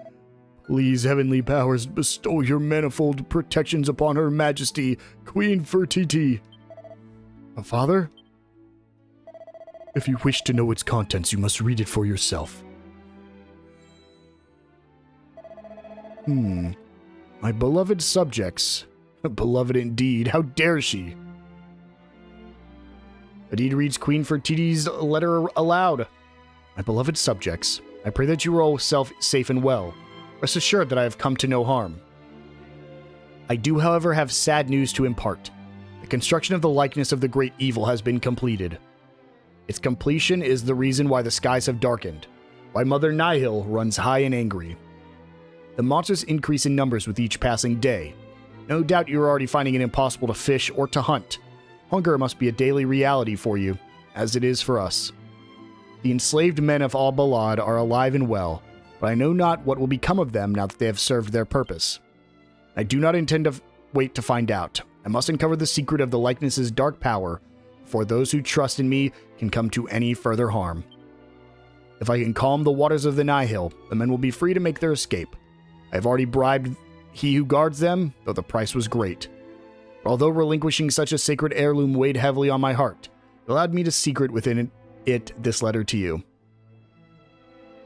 please, heavenly powers, bestow your manifold protections upon Her Majesty, Queen Fertiti. Father? If you wish to know its contents, you must read it for yourself. My beloved subjects. Beloved indeed, how dare she? Adid reads Queen Fertiti's letter aloud. My beloved subjects, I pray that you are all safe and well. Rest assured that I have come to no harm. I do, however, have sad news to impart. The construction of the likeness of the great evil has been completed. Its completion is the reason why the skies have darkened, why Mother Nihil runs high and angry. The monsters increase in numbers with each passing day. No doubt you are already finding it impossible to fish or to hunt. Hunger must be a daily reality for you, as it is for us. The enslaved men of Al Balad are alive and well, but I know not what will become of them now that they have served their purpose. I do not intend to wait to find out. I must uncover the secret of the likeness's dark power, for those who trust in me can come to any further harm. If I can calm the waters of the Nihil, the men will be free to make their escape. I have already bribed he who guards them, though the price was great. But although relinquishing such a sacred heirloom weighed heavily on my heart, it allowed me to secret within it this letter to you.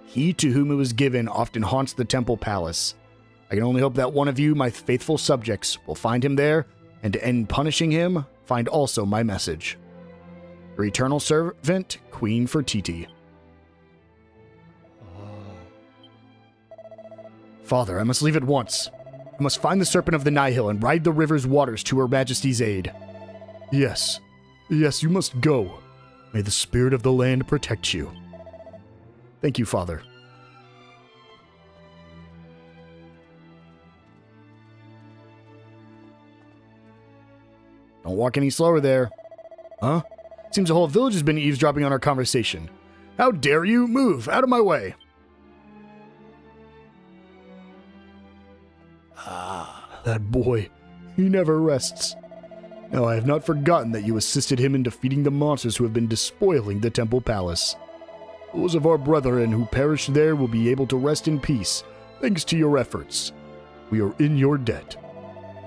He to whom it was given often haunts the temple palace. I can only hope that one of you, my faithful subjects, will find him there, and to end punishing him, find also my message. Your eternal servant, Queen Fertiti. Father, I must leave at once. I must find the Serpent of the Nihil and ride the river's waters to Her Majesty's aid. Yes, you must go. May the spirit of the land protect you. Thank you, Father. Don't walk any slower there. Huh? Seems the whole village has been eavesdropping on our conversation. How dare you? Move! Out of my way! That boy. He never rests. Now I have not forgotten that you assisted him in defeating the monsters who have been despoiling the temple palace. Those of our brethren who perished there will be able to rest in peace, thanks to your efforts. We are in your debt.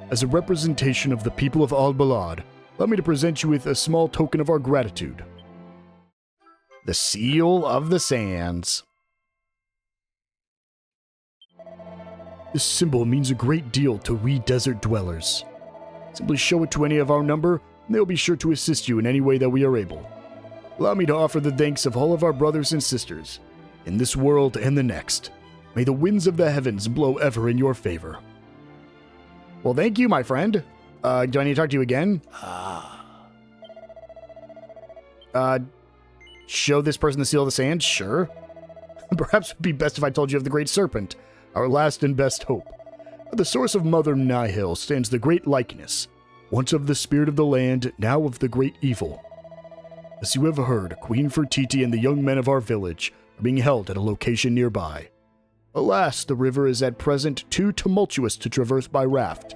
As a representation of the people of Al Balad, allow me to present you with a small token of our gratitude. The Seal of the Sands. This symbol means a great deal to we desert dwellers. Simply show it to any of our number, and they'll be sure to assist you in any way that we are able. Allow me to offer the thanks of all of our brothers and sisters, in this world and the next. May the winds of the heavens blow ever in your favor. Well, thank you, my friend. Do I need to talk to you again? Show this person the Seal of the Sand? Sure. Perhaps it would be best if I told you of the Great Serpent, our last and best hope. At the source of Mother Nihil stands the great likeness, once of the spirit of the land, now of the great evil. As you have heard, Queen Fertiti and the young men of our village are being held at a location nearby. Alas, the river is at present too tumultuous to traverse by raft.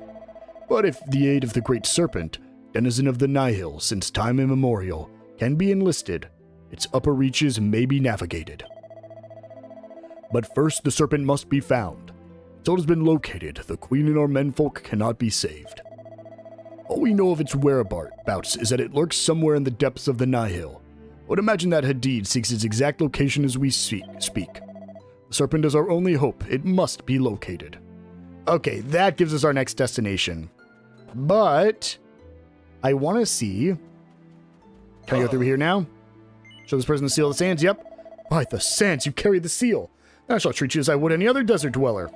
But if the aid of the Great Serpent, denizen of the Nihil since time immemorial, can be enlisted, its upper reaches may be navigated. But first, the serpent must be found. Until it has been located, the queen and our menfolk cannot be saved. All we know of its whereabouts is that it lurks somewhere in the depths of the Nihil. I would imagine that Hadid seeks its exact location as we speak. The serpent is our only hope. It must be located. Okay, that gives us our next destination. But I want to see... Can I go through here now? Show this person the seal of the sands. Yep. By the sands, you carry the seal. I shall treat you as I would any other desert dweller.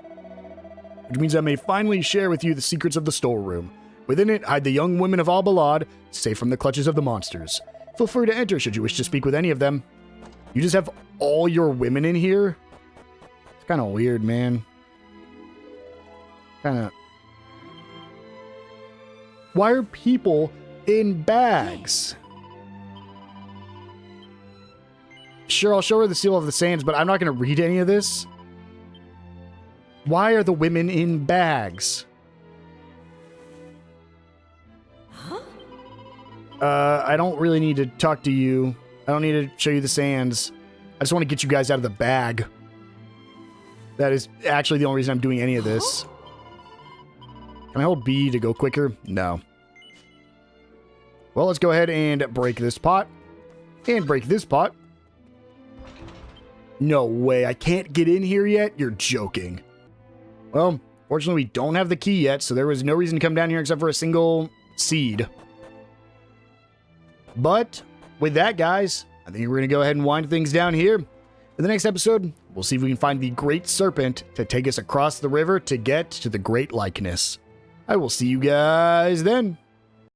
Which means I may finally share with you the secrets of the storeroom. Within it, hide the young women of Al-Balad, safe from the clutches of the monsters. Feel free to enter should you wish to speak with any of them. You just have all your women in here? It's kind of weird, man. Kind of... Why are people in bags? Sure, I'll show her the seal of the sands, but I'm not going to read any of this. Why are the women in bags? I don't really need to talk to you. I don't need to show you the sands. I just want to get you guys out of the bag. That is actually the only reason I'm doing any of this. Can I hold B to go quicker? No. Well, let's go ahead and break this pot. And break this pot. No way, I can't get in here yet? You're joking. Well, fortunately we don't have the key yet, so there was no reason to come down here except for a single seed. But with that, guys, I think we're going to go ahead and wind things down here. In the next episode, we'll see if we can find the Great Serpent to take us across the river to get to the Great Likeness. I will see you guys then.